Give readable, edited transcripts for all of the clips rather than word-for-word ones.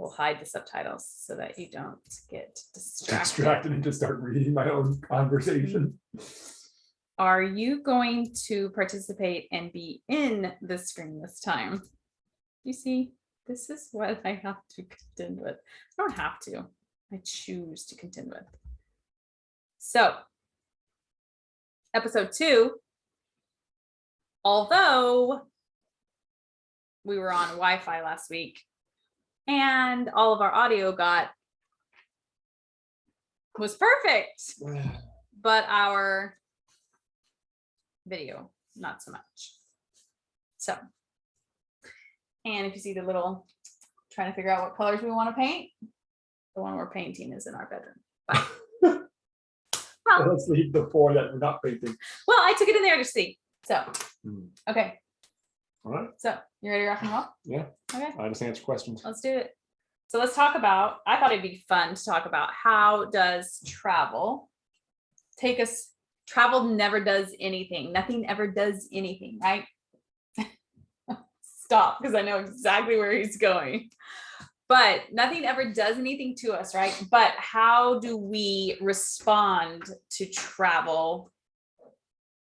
we'll hide the subtitles so that you don't get distracted. Distracted and just start reading my own conversation. Are you going to participate and be in the screen this time? You see, this is what I have to contend with. I don't have to. I choose to contend with. So, episode 2, although we were on Wi-Fi last week and all of our audio was perfect, but our video, not so much. So, and if you see the little, trying to figure out what colors we want to paint, the one we're painting is in our bedroom. But, well, Let's leave the 4 that we're not painting. well, I took it in there to see. So, okay. All right. So, you ready to rock and roll? Yeah. Okay. I just answer questions. Let's do it. So let's talk about, I thought it'd be fun to talk about how does travel take us. Travel never does anything. Nothing ever does anything, right? Stop, because I know exactly where he's going. But nothing ever does anything to us, right? But how do we respond to travel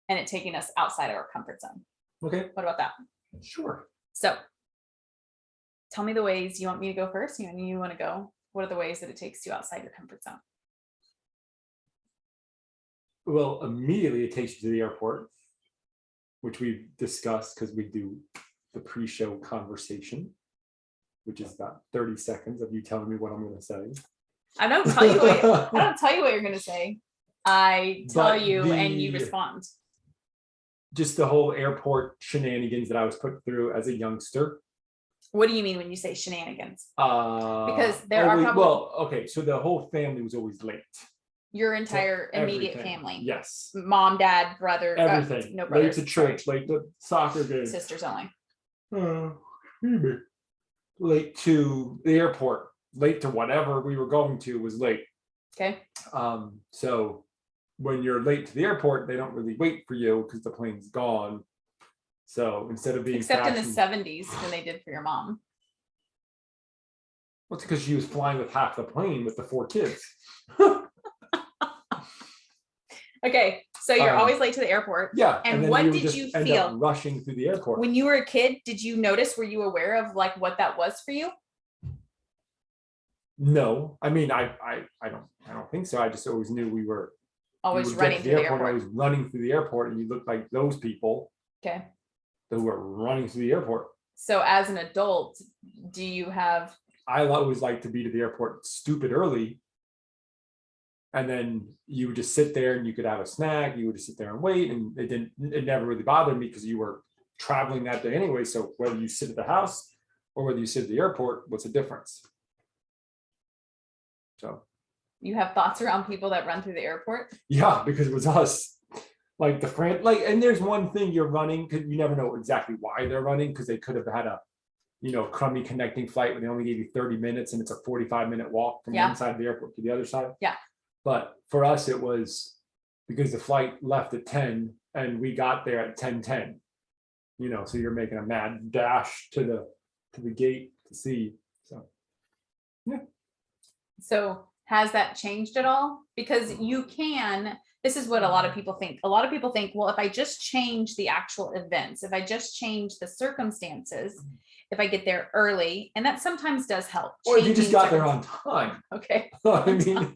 and it taking us outside of our comfort zone? Okay. What about that? Sure. So tell me the ways. You want me to go first? You want to go? What are the ways that it takes you outside your comfort zone? Well, immediately it takes you to the airport, which we've discussed because we do the pre-show conversation, which is about 30 seconds of you telling me what I'm going to say. I don't tell you what, I don't tell you what you're going to say. I tell But you and you respond. Just the whole airport shenanigans that I was put through as a youngster. What do you mean when you say shenanigans? Because there are probably, well, okay, so the whole family was always late. your entire immediate Everything. family. Yes. Mom, dad, brother. Everything. No brothers. Late to church, late to soccer game. Sisters only. Late to the airport, late to whatever we were going to was late. Okay. So when you're late to the airport, they don't really wait for you because the plane's gone. So instead of being Except in the 70s when they did for your mom. Well, it's because she was flying with half the plane with the 4 kids. Okay, so you're always late to the airport. Yeah. And then what would did just you end feel up rushing through the airport? when you were a kid? Did you notice? Were you aware of like what that was for you? No, I mean, I don't think so. I just always knew we were Always would running get to through the I airport. was running through the airport, and you looked like those people Okay. who were running through the airport. So as an adult, do you have? I always like to be to the airport stupid early. And then you would just sit there and you could have a snack. You would just sit there and wait. And it never really bothered me because you were traveling that day anyway. So whether you sit at the house or whether you sit at the airport, what's the difference? So. You have thoughts around people that run through the airport? Yeah, because it was us. Like and there's one thing you're running because you never know exactly why they're running because they could have had a, crummy connecting flight where they only gave you 30 minutes and it's a 45-minute walk from one side of the airport to the other side. Yeah. But for us, it was because the flight left at 10 and we got there at 10:10. So you're making a mad dash to the gate to see. So, yeah. So has that changed at all? Because this is what a lot of people think. A lot of people think, well, if I just change the actual events, if I just change the circumstances, if I get there early, and that sometimes does help. Or if you just got there on time. Okay. I mean,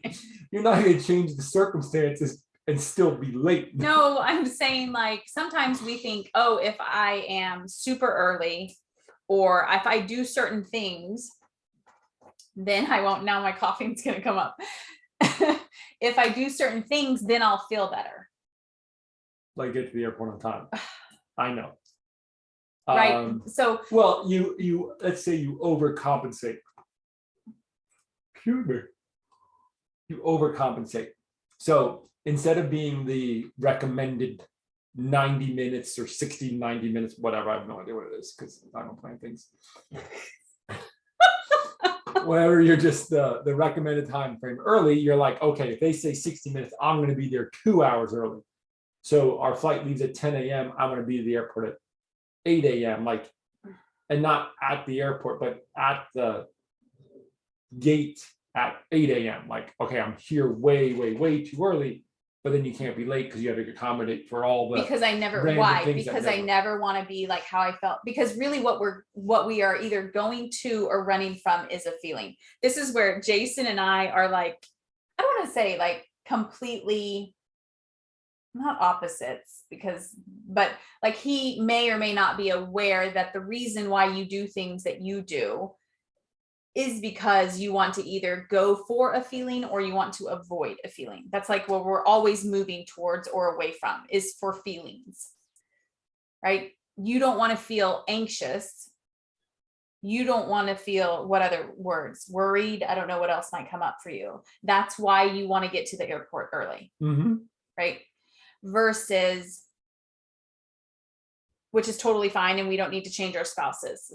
you're not going to change the circumstances and still be late. No, I'm saying like sometimes we think, oh, if I am super early or if I do certain things, then I won't. Now my coughing's going to come up. If I do certain things, then I'll feel better. Like get to the airport on time. I know. Right. So, well, you let's say you overcompensate. Excuse me. You overcompensate. So instead of being the recommended 90 minutes or 60, 90 minutes, whatever, I have no idea what it is because I don't plan things. Whenever you're just the recommended time frame early, you're like, okay, if they say 60 minutes, I'm going to be there 2 hours early. So our flight leaves at 10 a.m. I'm going to be at the airport at 8 a.m. and not at the airport, but at the gate at 8 a.m. Like, okay, I'm here way, way, way too early, but then you can't be late because you have to accommodate for all the because I never, random why? things that Because I never- never want to be like how I felt, because really what we are either going to or running from is a feeling. This is where Jason and I are like, I don't want to say like completely not opposites, but like he may or may not be aware that the reason why you do things that you do is because you want to either go for a feeling or you want to avoid a feeling. That's like what we're always moving towards or away from, is for feelings, right? You don't want to feel anxious. You don't want to feel, what other words? Worried. I don't know what else might come up for you. That's why you want to get to the airport early, right? Versus, which is totally fine, and we don't need to change our spouses.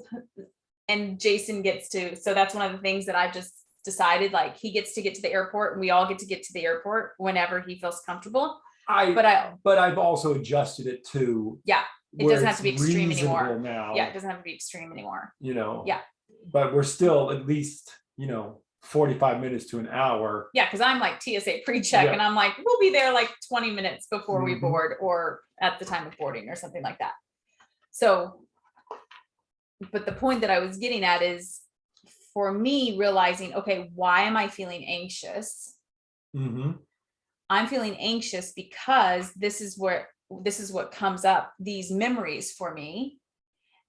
And Jason gets to, so that's one of the things that I've just decided, like he gets to get to the airport and we all get to get to the airport whenever he feels comfortable. But I've also adjusted it to, it doesn't have to be extreme anymore. reasonable now. Yeah, it doesn't have to be extreme anymore. Yeah. But we're still at least, 45 minutes to an hour. Yeah, because I'm like TSA pre-check and I'm like, we'll be there like 20 minutes before we board or at the time of boarding or something like that. So, but the point that I was getting at is, for me, realizing, okay, why am I feeling anxious? I'm feeling anxious because this is what comes up, these memories for me.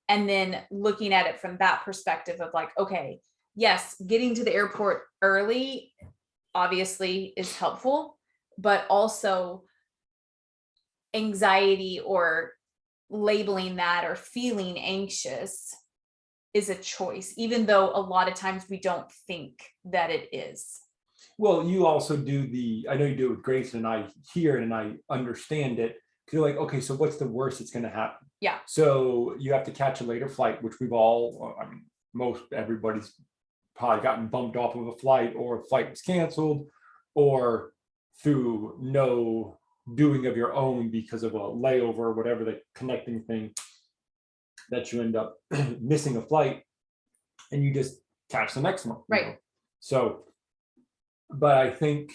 And then looking at it from that perspective of like, okay, yes, getting to the airport early obviously is helpful, but also anxiety or labeling that or feeling anxious is a choice, even though a lot of times we don't think that it is. Well, you also do I know you do it with Grace, and I hear it and I understand it. You're like, okay, so what's the worst that's going to happen? Yeah. So you have to catch a later flight, which we've all, everybody's probably gotten bumped off of a flight, or a flight was canceled, or through no doing of your own because of a layover or whatever, the connecting thing, that you end up missing a flight and you just catch the next one. Right. So, but I think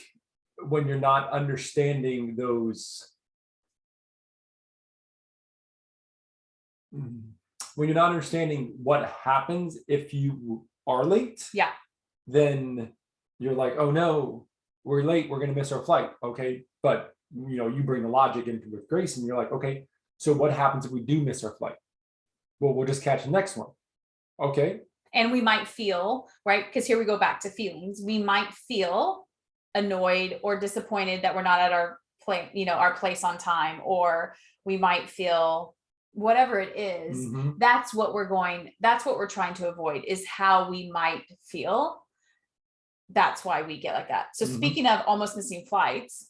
when you're not understanding those, when you're not understanding what happens if you are late, then you're like, oh no, we're late, we're going to miss our flight. Okay. But you bring the logic into with Grace and you're like, okay, so what happens if we do miss our flight? Well, we'll just catch the next one. Okay. And we might feel, right, because here we go back to feelings. We might feel annoyed or disappointed that we're not at our place on time, or we might feel whatever it is. That's what we're trying to avoid, is how we might feel. That's why we get like that. So speaking of almost missing flights,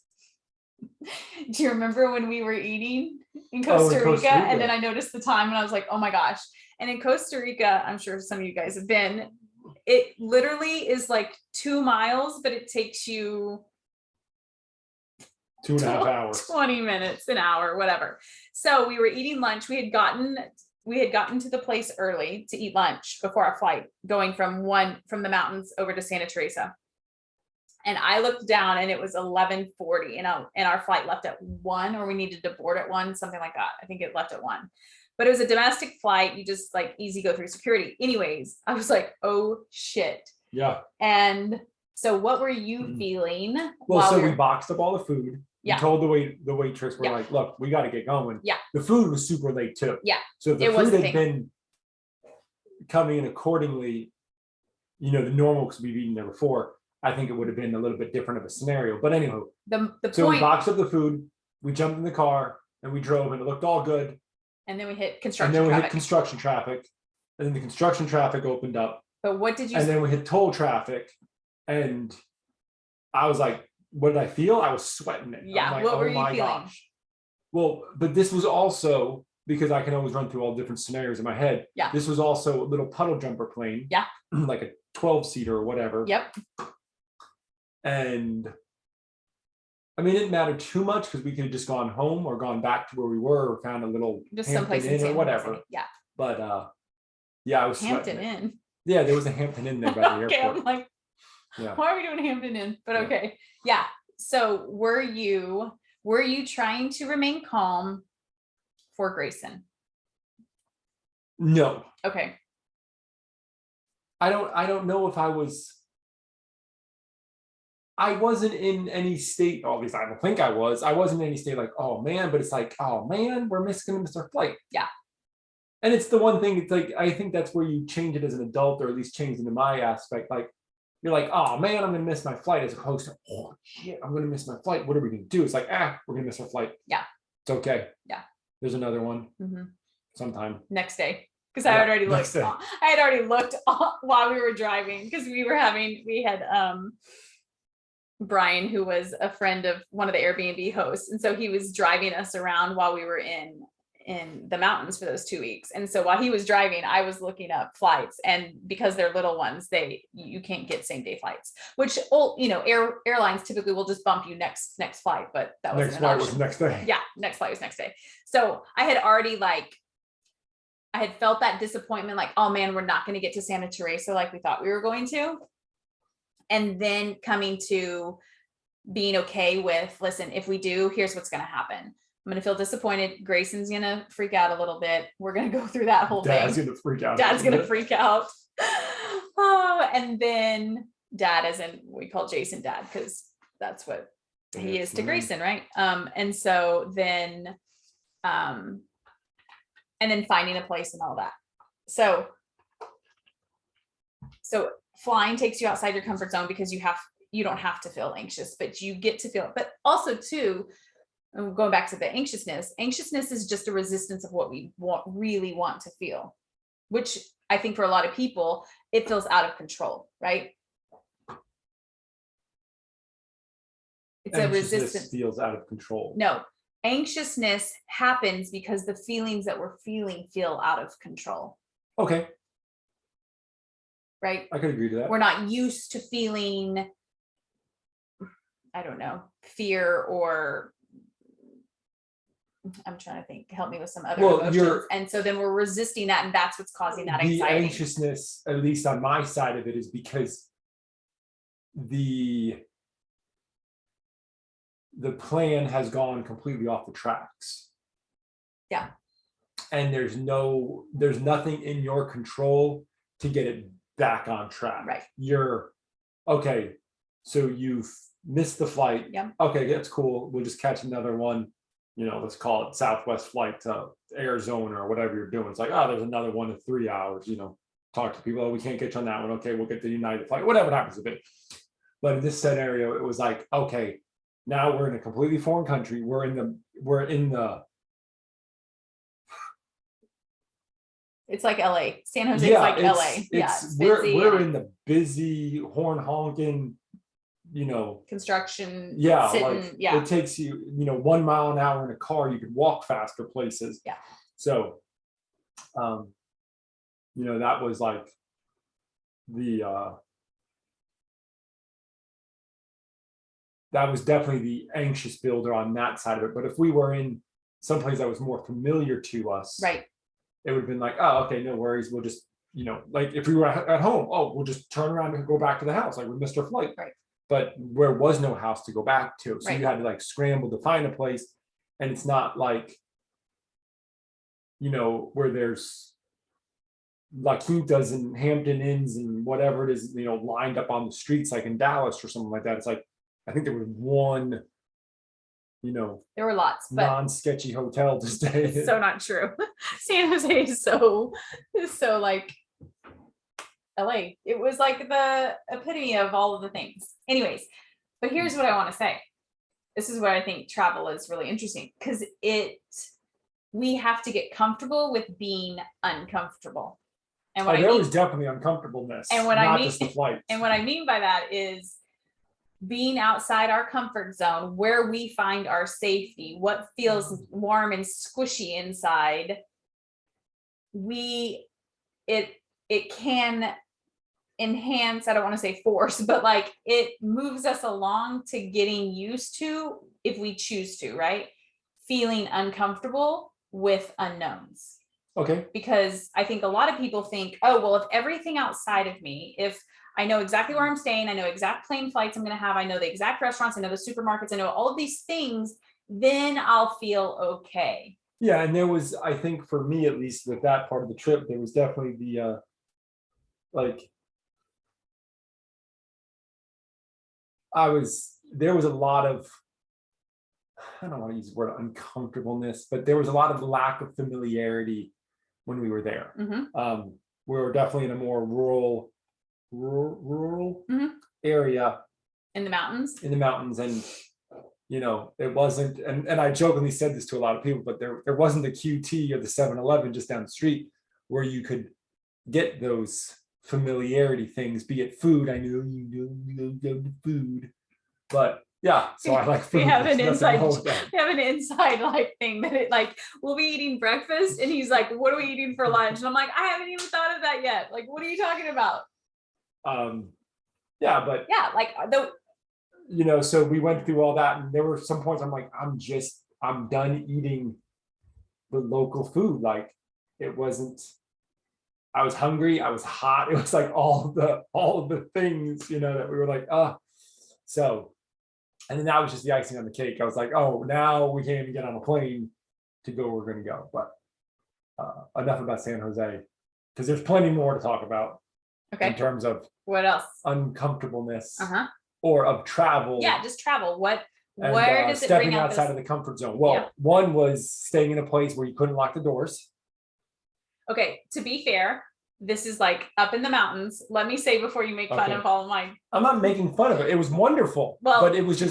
do you remember when we were eating in Costa Rica? And then I noticed the time and I was like, oh my gosh. And in Costa Rica, I'm sure some of you guys have been, it literally is like 2 miles, but it takes you 2.5 hours, 20 minutes, an hour, whatever. So we were eating lunch. We had gotten to the place early to eat lunch before our flight, going from the mountains over to Santa Teresa. And I looked down and it was 11:40 and our flight left at 1, or we needed to board at 1, something like that. I think it left at 1, but it was a domestic flight. You just like easy go through security. Anyways, I was like, oh shit. Yeah. And so what were you feeling? Well, so we boxed up all the food. Yeah. We told the waitress, we're like, look, we got to get going. Yeah. The food was super late too. Yeah. So if the food had been coming in accordingly, the normal, because we've eaten there before, I think it would have been a little bit different of a scenario. But anyhow, so we boxed up the food, we jumped in the car and we drove, and it looked all good. And then we hit construction traffic. And then the construction traffic opened up. But what did you? And then we hit toll traffic, and I was like, what did I feel? I was sweating it. Yeah. Like, what were oh you my feeling? gosh. Well, but this was also, because I can always run through all different scenarios in my head. Yeah. This was also a little puddle jumper plane. Yeah. Like a 12-seater or whatever. Yep. And I mean, it didn't matter too much because we could have just gone home or gone back to where we were, or found a little just Hampton someplace Inn in or whatever. Yeah. But yeah, I was Hampton sweating it. Inn. Yeah, there was a Hampton Inn there by the okay, airport. I'm like, Yeah. Why are we doing Hampton Inn? But Yeah. okay. Yeah. So were you trying to remain calm for Grayson? No, Okay. I don't know if I wasn't in any state, or at least I don't think I wasn't in any state like, oh man, but it's like, oh man, we're gonna miss our flight. Yeah. And it's the one thing, it's like, I think that's where you change it as an adult, or at least change into my aspect. Like, you're like, oh man, I'm gonna miss my flight, as opposed to, oh shit, I'm gonna miss my flight. What are we gonna do? It's like, we're gonna miss our flight. Yeah. It's okay. Yeah. There's another one Mm-hmm. sometime. Next day. Because I had already looked. day. I had already looked while we were driving, because we had Brian, who was a friend of one of the Airbnb hosts, and so he was driving us around while we were in the mountains for those 2 weeks. And so while he was driving, I was looking up flights, and because they're little ones, you can't get same day flights, which, you know, airlines typically will just bump you next flight, but that wasn't Next an flight option. was next day. Yeah, next flight was next day. So I had already I had felt that disappointment, like, oh man, we're not going to get to Santa Teresa like we thought we were going to. And then coming to being okay with, listen, if we do, here's what's going to happen. I'm going to feel disappointed. Grayson's going to freak out a little bit. We're going to go through that whole Dad's thing. gonna freak out. Dad's going to freak out. Oh, and then Dad, as in we call Jason Dad, because that's what he is to Grayson, right? And so then, and then finding a place and all that. So flying takes you outside your comfort zone, because you don't have to feel anxious, but you get to feel it. But also too, going back to the anxiousness is just a resistance of what we really want to feel, which I think for a lot of people, it feels out of control, right? It's a resistance. Feels out of control. No, anxiousness happens because the feelings that we're feeling feel out of control. Okay. Right? I could agree to that. We're not used to feeling, I don't know, fear, or I'm trying to think, help me with some other emotions. And so then we're resisting that, and that's what's causing that anxiety. The anxiousness, at least on my side of it, is because the plan has gone completely off the tracks. Yeah. And there's nothing in your control to get it back on track. Right. You're okay. So you've missed the flight. Yeah. Okay, that's cool. We'll just catch another one. You know, let's call it Southwest flight to Arizona or whatever you're doing. It's like, oh, there's another 1 to 3 hours. You know, talk to people. Oh, we can't get you on that one. Okay, we'll get the United flight. Whatever happens to be. But in this scenario, it was like, okay, now we're in a completely foreign country. We're in the. It's like LA. San Jose is like LA. We're in the busy, horn honking, you know, construction. Yeah, it takes you, 1 mile an hour in a car. You could walk faster places. Yeah. So, that was like that was definitely the anxious builder on that side of it. But if we were in someplace that was more familiar to us, right, it would have been like, oh, okay, no worries. We'll just, like if we were at home, oh, we'll just turn around and go back to the house. Like we missed our flight. Right. But there was no house to go back to. So right. You had to like scramble to find a place. And it's not like, where there's La Quintas and Hampton Inns and whatever it is, lined up on the streets, like in Dallas or something like that. It's like, I think there was one, there were lots, but non-sketchy hotel to stay in. So not true. San Jose is so like LA. It was like the epitome of all of the things. Anyways, but here's what I want to say. This is where I think travel is really interesting, because we have to get comfortable with being uncomfortable. And what there was definitely uncomfortableness. And what not just the flight. And what I mean by that is being outside our comfort zone, where we find our safety, what feels warm and squishy inside. It can enhance, I don't want to say force, but like it moves us along to getting used to, if we choose to, right? Feeling uncomfortable with unknowns. Okay. Because I think a lot of people think, oh, well, if everything outside of me, if I know exactly where I'm staying. I know exact plane flights I'm going to have. I know the exact restaurants. I know the supermarkets. I know all of these things. Then I'll feel okay. Yeah, and there was, I think for me at least with that part of the trip, there was definitely the like there was a lot of, I don't want to use the word uncomfortableness, but there was a lot of lack of familiarity when we were there. We were definitely in a more rural area In the mountains. and it wasn't, and I jokingly said this to a lot of people, but there wasn't the QT or the 7-Eleven just down the street where you could get those familiarity things, be it food. I know you love the food, but yeah, so I like food. We have an There's nothing inside, wrong with that. we have an inside like thing that it like we'll be eating breakfast and he's like, what are we eating for lunch? And I'm like, I haven't even thought of that yet. Like, what are you talking about? Yeah, but yeah, like so we went through all that, and there were some points I'm like, I'm done eating the local food. Like, it wasn't, I was hungry, I was hot. It was like all of the things, that we were like, so, and then that was just the icing on the cake. I was like, oh, now we can't even get on a plane to go where we're going to go. But enough about San Jose, because there's plenty more to talk about in terms of what else? Uncomfortableness or of travel. Yeah, just travel. Where does it bring stepping out outside of the comfort zone? Well, one was staying in a place where you couldn't lock the doors. Okay, to be fair, this is like up in the mountains. Let me say before you make fun of all of mine. I'm not making fun of it. It was wonderful. Well, but it was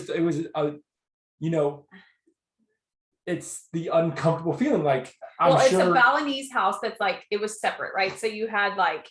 it's the uncomfortable feeling. Like, it's a Balinese house that's like, it was separate, right? So you had like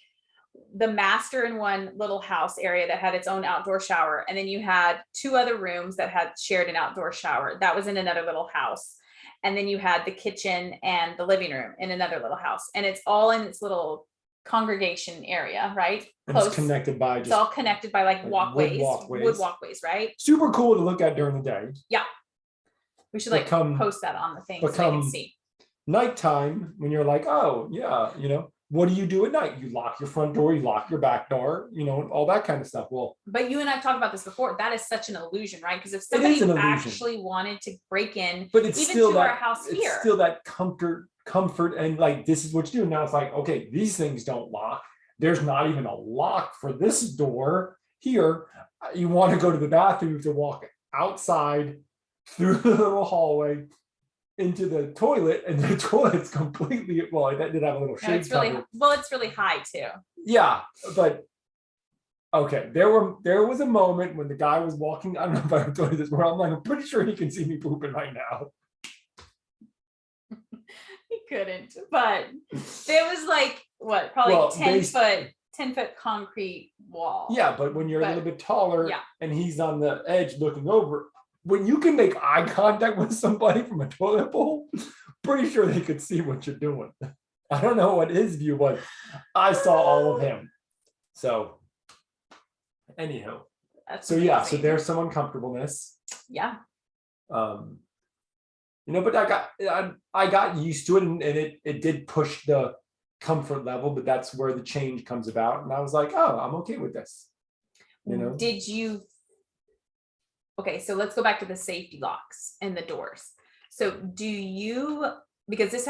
the master in one little house area that had its own outdoor shower. And then you had 2 other rooms that had shared an outdoor shower. That was in another little house. And then you had the kitchen and the living room in another little house. And it's all in its little congregation area, right? Close. It's connected by it's all connected by like walkways, wood walkways, right? Super cool to look at during the day. Yeah. We should post that on the thing so they can see. Nighttime, when you're like, oh yeah, what do you do at night? You lock your front door, you lock your back door, all that kind of stuff. Well, but you and I've talked about this before. That is such an illusion, right? Because if somebody actually wanted to break in, but it's even still to our house here, it's still that comfort, and like, this is what you do. Now it's like, okay, these things don't lock. There's not even a lock for this door here. You want to go to the bathroom, you have to walk outside through the little hallway into the toilet, and the toilet's completely, that did have a little shade it's really cover. It's really high too. Yeah, but okay, there was a moment when the guy was walking, I don't know if I've told you this, where I'm like, I'm pretty sure he can see me pooping right now. He couldn't, but there was like probably 10 foot concrete wall. Yeah, but when you're a little bit taller and he's on the edge looking over, when you can make eye contact with somebody from a toilet bowl, pretty sure they could see what you're doing. I don't know what his view was. I saw all of him. So anyhow, so there's some uncomfortableness. Yeah. But I got used to it, and it did push the comfort level, but that's where the change comes about. And I was like, oh, I'm okay with this. Did you? Okay, so let's go back to the safety locks and the doors. So do you, because this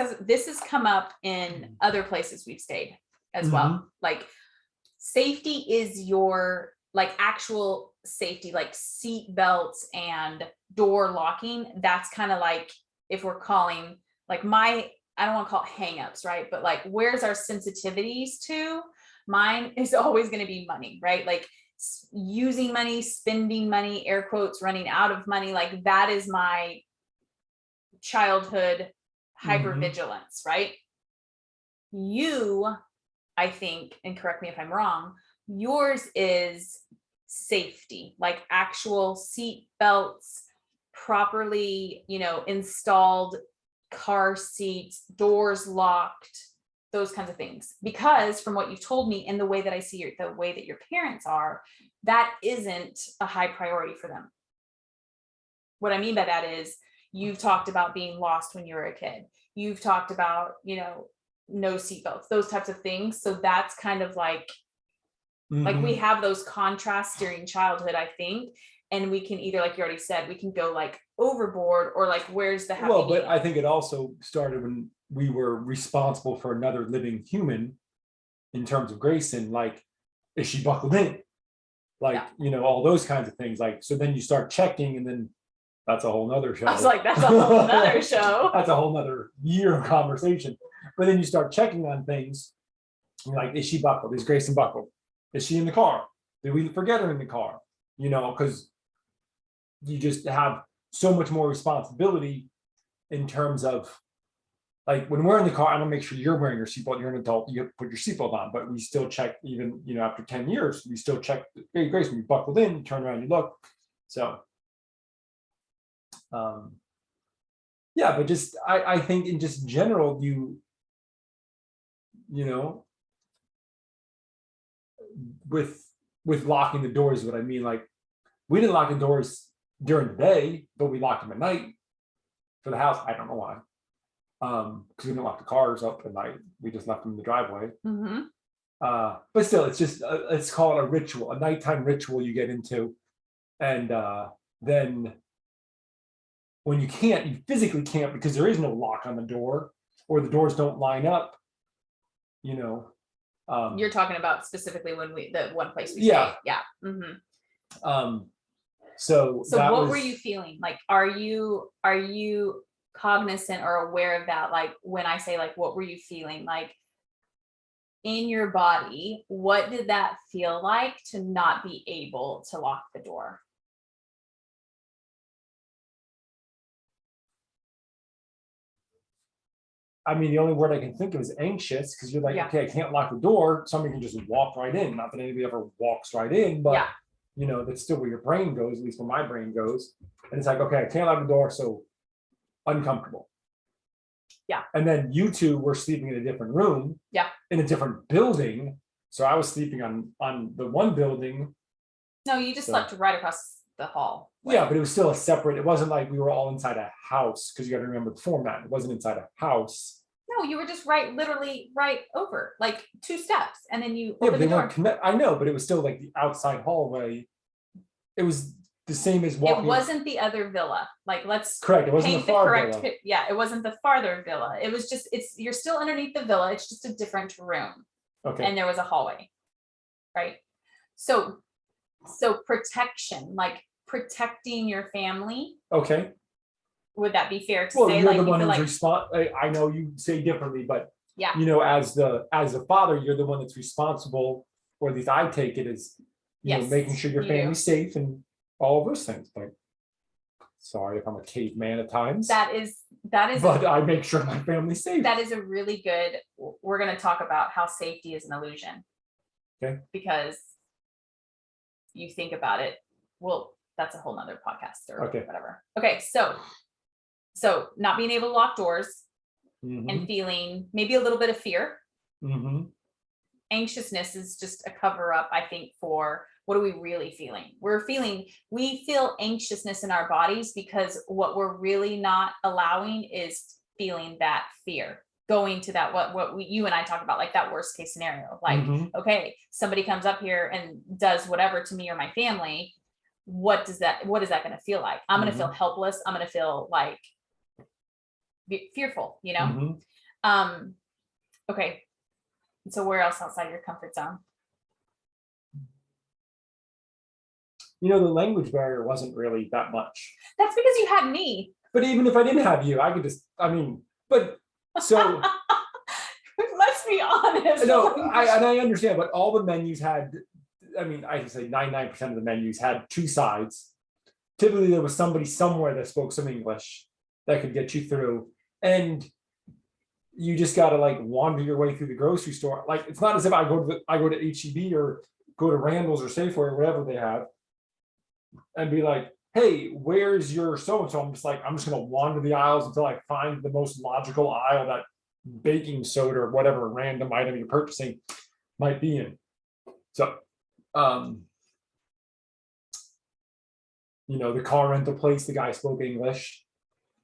has come up in other places we've stayed as well. Like, safety is your like actual safety, like seat belts and door locking. That's kind of like, if we're calling like I don't want to call it hangups, right? But like, where's our sensitivities to? Mine is always going to be money, right? Like using money, spending money, air quotes, running out of money. Like, that is my childhood hypervigilance, right? You, I think, and correct me if I'm wrong, yours is safety, like actual seat belts, properly, installed car seats, doors locked, those kinds of things. Because from what you've told me and the way that I see the way that your parents are, that isn't a high priority for them. What I mean by that is, you've talked about being lost when you were a kid. You've talked about, no seatbelts, those types of things. So that's kind of like Like we Mhm. have those contrasts during childhood, I think. And we can either, like you already said, we can go like overboard or like, where's the happy Well, but medium? I think it also started when we were responsible for another living human in terms of Grayson. Like, is she buckled in? Like, Yeah. all those kinds of things. Like, so then you start checking, and then that's a whole nother show. I was like, that's a whole nother show. That's a whole nother year of conversation. But then you start checking on things. You're like, is she buckled? Is Grayson buckled? Is she in the car? Did we forget her in the car? Because you just have so much more responsibility in terms of, like, when we're in the car, I don't make sure you're wearing your seatbelt. You're an adult, you have to put your seatbelt on, but we still check, even after 10 years, we still check. Hey, Grace, when you buckled in, you turn around, you look. So yeah, but just I think in just general, you know with locking the doors, what I mean, like, we didn't lock the doors during the day, but we locked them at night for the house. I don't know why. Because we didn't lock the cars up at night. We just left them in the driveway. Mm-hmm. But still, it's just let's call it a ritual, a nighttime ritual you get into. And then when you physically can't, because there is no lock on the door, or the doors don't line up, You're talking about specifically when the one place we Yeah. stayed. Yeah. Mm-hmm. So So what were you feeling? Like, are you cognizant or aware of that? Like, when I say, like, what were you feeling? Like, in your body, what did that feel like to not be able to lock the door? I mean, the only word I can think of is anxious, because you're like, Yeah. okay, I can't lock the door. Somebody can just walk right in. Not that anybody ever walks right in, but Yeah. that's still where your brain goes, at least where my brain goes. And it's like, okay, I can't lock the door, so uncomfortable. Yeah. And then you two were sleeping in a different room. Yeah. In a different building. So I was sleeping on the one building. No, you just slept right across the hall. Yeah, but it was still a separate, it wasn't like we were all inside a house, because you got to remember the format. It wasn't inside a house. No, you were just literally right over, like 2 steps, and then you Yeah, but open they the door. weren't connect. I know, but it was still like the outside hallway. It was the same as walking. It wasn't the other villa. Like, let's Correct. It wasn't paint the the far correct villa. yeah, it wasn't the farther villa. It was just, you're still underneath the villa. It's just a different room. Okay. And there was a hallway. Right. So protection, like protecting your family. Okay. Would that be fair to Well, say? you're Like, the you one feel who's like, I know you say differently, but yeah, as the father, you're the one that's responsible, or at least I take it as, yes, making sure your you do. family's safe and all of those things. But sorry if I'm a caveman at times. That is But I make sure my family's safe. that is a really good, we're going to talk about how safety is an illusion. Okay. Because you think about it, well, that's a whole nother podcast or whatever. Okay, so not being able to lock doors and feeling maybe a little bit of fear. Anxiousness is just a cover up, I think, for what are we really feeling? We feel anxiousness in our bodies because what we're really not allowing is feeling that fear, going to that, you and I talk about, like that worst case scenario. Like, okay, somebody comes up here and does whatever to me or my family. What is that going to feel like? I'm going to feel helpless. I'm going to feel like fearful, okay. So where else outside your comfort zone? The language barrier wasn't really that much. That's because you had me. But even if I didn't have you, I could just, but so. Let's be honest. No, I understand, but all the menus had, I can say 99% of the menus had 2 sides. Typically there was somebody somewhere that spoke some English that could get you through. And you just got to like wander your way through the grocery store. Like, it's not as if I go to HEB or go to Randall's or Safeway or whatever they have and be like, hey, where's your so-and-so? I'm just going to wander the aisles until I find the most logical aisle that baking soda or whatever random item you're purchasing might be in. So, the car rental place, the guy spoke English,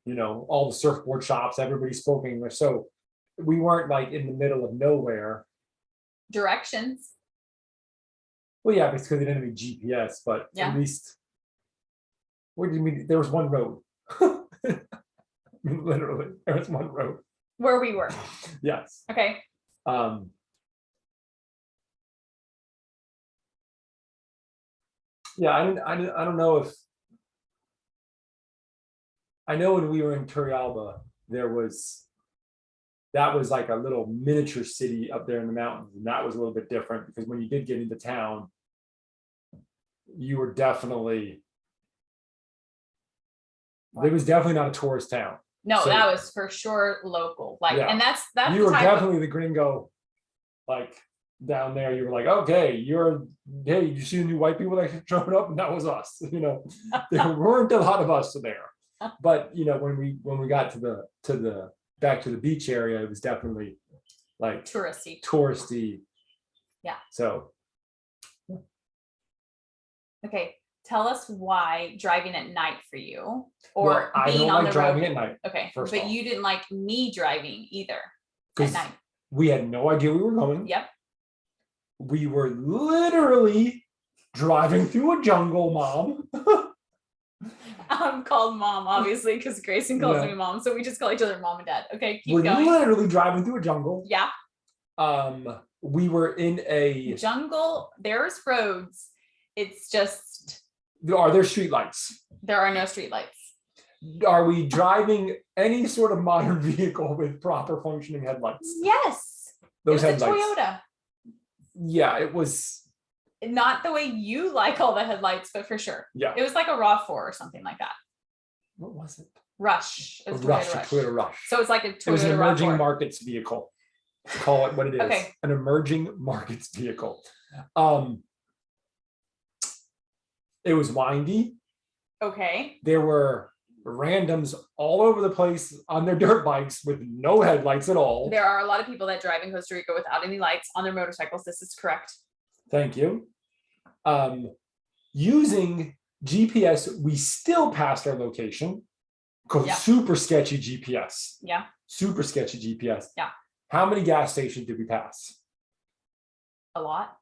all the surfboard shops, everybody spoke English. So we weren't like in the middle of nowhere. Directions. Well, yeah, because they didn't have any GPS, but Yeah. at least, what do you mean? There was one road. Literally, there was one road. Where we were. Yes. Okay. Yeah, I don't know if I know when we were in Turrialba, that was like a little miniature city up there in the mountains, and that was a little bit different because when you did get into town, you were definitely it was definitely not a tourist town. No, So- that was for sure local. Like, Yeah. and that's You the were type definitely the gringo, like down there. You were like, okay, hey, you see the new white people that showed up, and that was us. You know, there weren't a lot of us there, but you know, when we got to the back to the beach area, it was definitely like touristy. Yeah. So Okay. Tell us why driving at night for you, or well, I being don't on like the road. driving at night. Okay, first but off. you didn't like me driving either at 'Cause night. we had no idea we were going. Yep. We were literally driving through a jungle, Mom. I'm called Mom, obviously, because Grayson calls Yeah. me Mom, so we just call each other Mom and Dad. Okay, keep We're going. literally driving through a jungle. Yeah. We were in a jungle. There's roads. It's just Are there streetlights? there are no streetlights. Are we driving any sort of modern vehicle with proper functioning headlights? Yes. Those it was headlights. a Toyota. Yeah, it was. Not the way you like all the headlights, but for sure. Yeah. It was like a RAV4 or something like that. What was it? Rush. It was A Rush, Toyota a Rush. Toyota Rush. So it's like a Toyota It was an emerging RAV4. markets vehicle. To call it what it is. Okay. An emerging markets vehicle. It was windy. Okay. There were randoms all over the place on their dirt bikes with no headlights at all. There are a lot of people that drive in Costa Rica without any lights on their motorcycles. This is correct. Thank you. Using GPS, we still passed our location. Yeah. Super sketchy GPS. Yeah. Super sketchy GPS. Yeah. How many gas stations did we pass? A lot.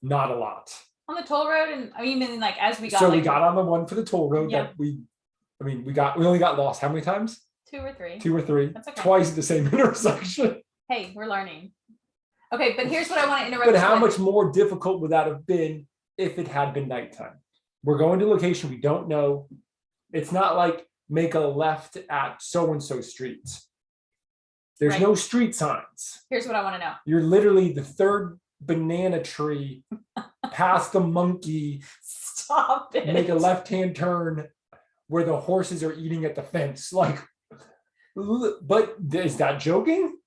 Not a lot. On the toll road, and I mean, like as we got. So like, we got on the one for the toll road Yeah. that we only got lost how many times? 2 or 3. 2 or 3. That's okay. Twice at the same intersection. Hey, we're learning. Okay, but here's what I want to interrupt. But you how with. much more difficult would that have been if it had been nighttime? We're going to a location we don't know. It's not like make a left at so-and-so streets. There's Right. no street signs. Here's what I want to know. You're literally the third banana tree past the monkey, Stop it. make a left-hand turn where the horses are eating at the fence. Like, but is that joking?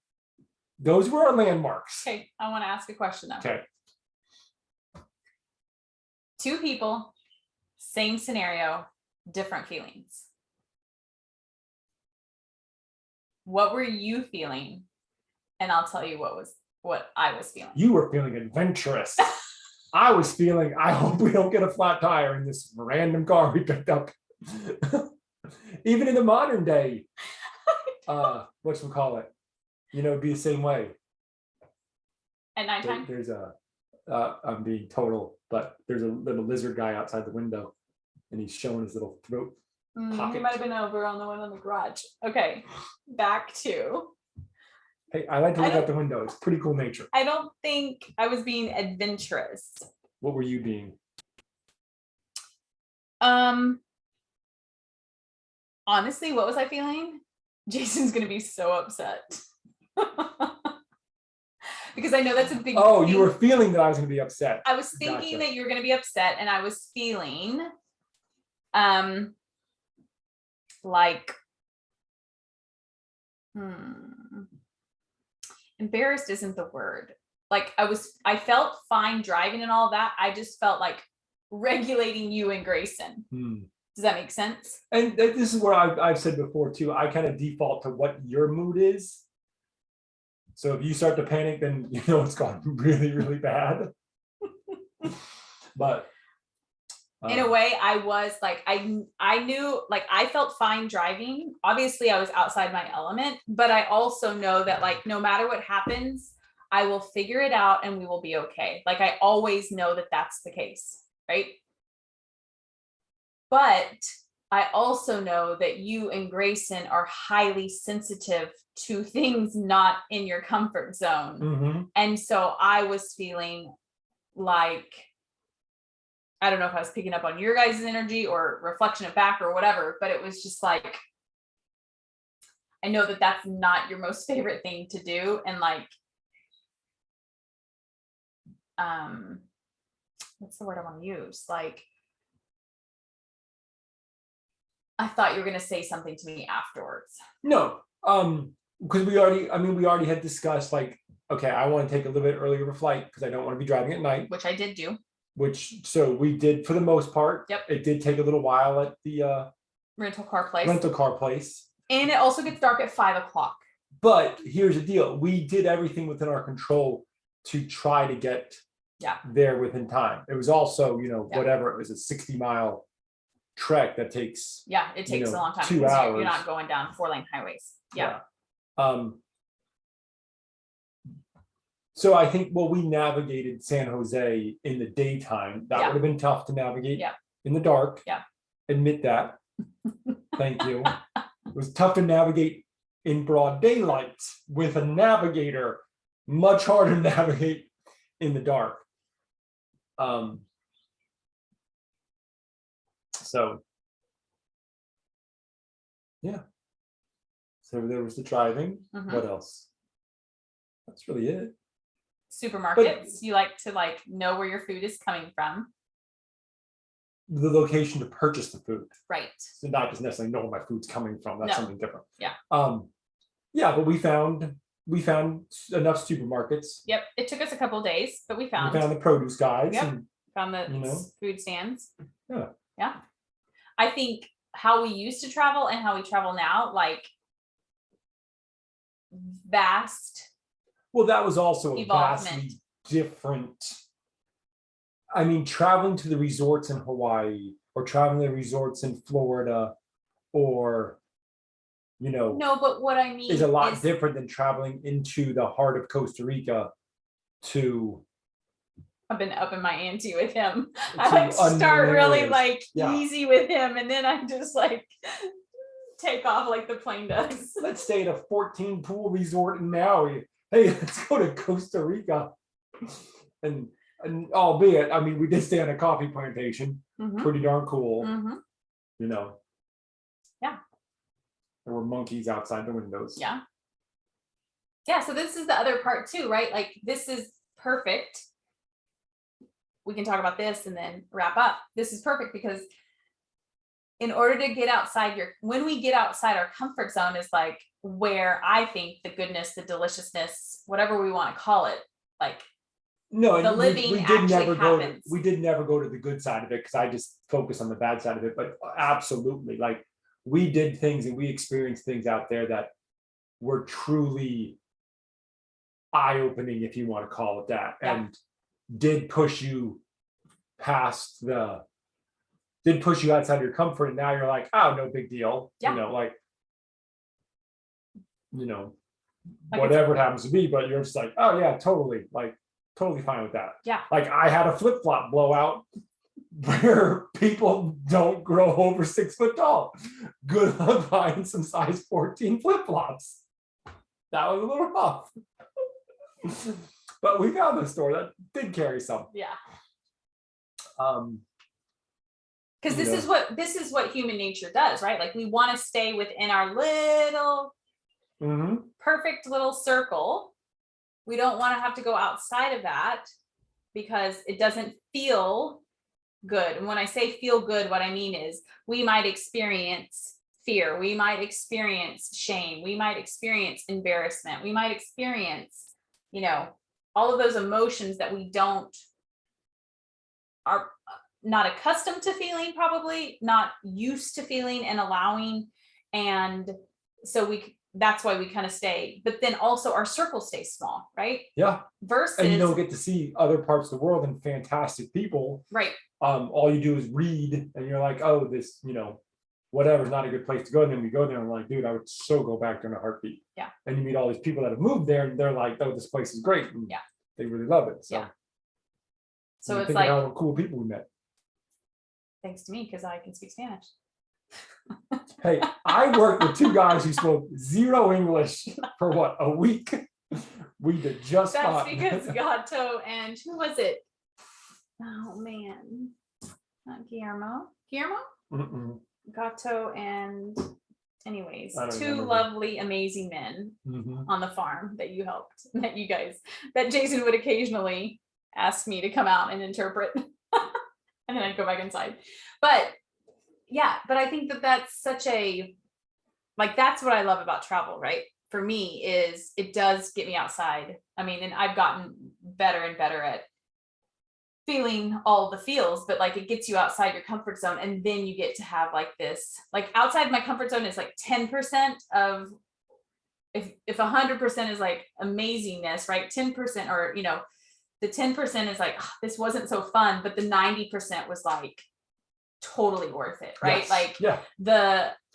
Those were our landmarks. Okay, I want to ask a question now. Okay. 2 people, same scenario, different feelings. What were you feeling? And I'll tell you what I was feeling. You were feeling adventurous. I was feeling, I hope we don't get a flat tire in this random car we picked up. Even in the modern day, whatchamacallit, it'd be the same way. At nighttime? There's I'm being total, but there's a little lizard guy outside the window and he's showing his little throat. You pocket. might have been over on the one in the garage. Okay, back to. Hey, I like to look out the window. It's pretty cool nature. I don't think I was being adventurous. What were you being? Honestly, what was I feeling? Jason's gonna be so upset. Because I know that's a big Oh, thing. you were feeling that I was going to be upset. I was thinking Gotcha. that you were gonna be upset, and I was feeling like embarrassed isn't the word. Like I felt fine driving and all that. I just felt like regulating you and Grayson. Does that make sense? And this is where I've said before too, I kind of default to what your mood is. So if you start to panic, then you know it's gone really, really bad. But in a way, I was like, I knew, like, I felt fine driving. Obviously, I was outside my element, but I also know that, like, no matter what happens, I will figure it out and we will be okay. Like I always know that that's the case, right? But I also know that you and Grayson are highly sensitive to things not in your comfort zone. Mm-hmm. And so I was feeling like, I don't know if I was picking up on your guys' energy or reflection it back or whatever, but it was just like, I know that that's not your most favorite thing to do. And like, what's the word I want to use? Like, I thought you were going to say something to me afterwards. No, because we already had discussed like, okay, I want to take a little bit earlier of a flight because I don't want to be driving at night. Which I did do. So we did for the most part. Yep. It did take a little while at the rental car place. And it also gets dark at 5 o'clock. But here's the deal. We did everything within our control to try to get there within time. It was also, whatever, it was a 60-mile trek that takes it takes a long time 2 because hours. you're not going down 4-lane highways. So I think we navigated San Jose in the daytime. That would have been tough to navigate in the dark. Admit that. Thank you. It was tough to navigate in broad daylight with a navigator. Much harder to navigate in the dark. So there was the driving. What else? That's really it. Supermarkets. You like to know where your food is coming from. The location to purchase the food. Right. So not just necessarily know where my food's coming from. That's something different. Yeah. But we found enough supermarkets. Yep. It took us a couple of days, but we found the produce guys. Yep. And, found the food stands. Yeah. Yeah. I think how we used to travel and how we travel now, vast. Well, that was also a evolvement. Vastly different. I mean, traveling to the resorts in Hawaii or traveling to the resorts in Florida or, No, but what I mean is a lot different than traveling into the heart of Costa Rica to. I've been up in my ante with him. I like to start really easy with him, and then I just take off like the plane does. Let's stay at a 14 pool resort in Maui. Hey, let's go to Costa Rica. And albeit, I mean, we did stay on a coffee plantation. Pretty darn cool. Yeah. There were monkeys outside the windows. Yeah. Yeah. So this is the other part too, right? Like this is perfect. We can talk about this and then wrap up. This is perfect because in order to get outside when we get outside our comfort zone is where I think the goodness, the deliciousness, whatever we want to call it, no, the living we did never happens. We did never go to the good side of it because I just focus on the bad side of it. But absolutely, we did things and we experienced things out there that were truly eye-opening, if you want to call it that, and did push you outside your comfort. And now you're like, oh, no big deal. Whatever it happens to be, but you're just like, oh yeah, totally fine with that. Yeah. I had a flip-flop blowout where people don't grow over 6 foot tall. Good luck buying some size 14 flip-flops. That was a little rough. But we found a store that did carry some. Yeah. Because this is what human nature does, right? We want to stay within our little perfect little circle. We don't want to have to go outside of that because it doesn't feel good. And when I say feel good, what I mean is we might experience fear. We might experience shame. We might experience embarrassment. We might experience, all of those emotions that we are not accustomed to feeling, probably not used to feeling and allowing. And so that's why we kind of stay, but then also our circle stays small, right? Yeah. Versus, and you don't get to see other parts of the world and fantastic people. Right. All you do is read and you're like, oh, this, whatever's not a good place to go. And then we go there and I'm like, dude, I would so go back there in a heartbeat. Yeah. And you meet all these people that have moved there and they're like, oh, this place is great. And Yeah. they really love it. So, Yeah. So and it's think like, of how cool people we met. thanks to me, because I can speak Spanish. Hey, I worked with two guys who spoke zero English for what, a week? We did just That's fine. because Gato and who was it? Oh man, not Guillermo. Guillermo? Mm-mm. Gato and anyways, I don't two remember. lovely, amazing men Mhm. on the farm that you helped, that Jason would occasionally ask me to come out and interpret. And then I'd go back inside. But yeah, but I think that that's such a, like, that's what I love about travel, right? For me is it does get me outside. I mean, and I've gotten better and better at feeling all the feels, but like it gets you outside your comfort zone. And then you get to have like this, like outside my comfort zone is like 10% of, if 100% is like amazingness, right? 10% or, you know, the 10% is like, "Oh, this wasn't so fun," but the 90% was like totally worth it, right? Yes. Like Yeah.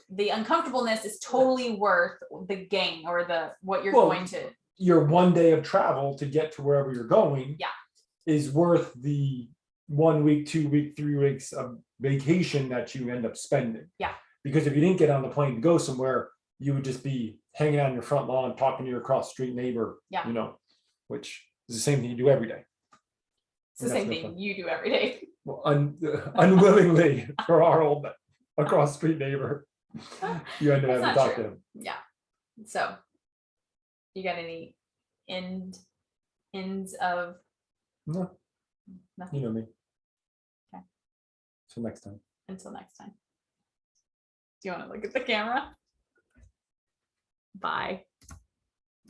the uncomfortableness is totally worth the gain or the what you're Well, going to. Your 1 day of travel to get to wherever you're going Yeah. is worth the 1 week, 2 week, 3 weeks of vacation that you end up spending. Yeah. Because if you didn't get on the plane to go somewhere, you would just be hanging out on your front lawn talking to your cross street neighbor. Yeah. You know, which is the same thing you do every day. It's the And that's same no thing fun. you do every day. Well, unwillingly for our old across street neighbor, you end up That's having to not talk true. to him. Yeah. So you got any ends of No, nothing? you know me. Okay. So next time. Until next time. Do you want to look at the camera? Bye.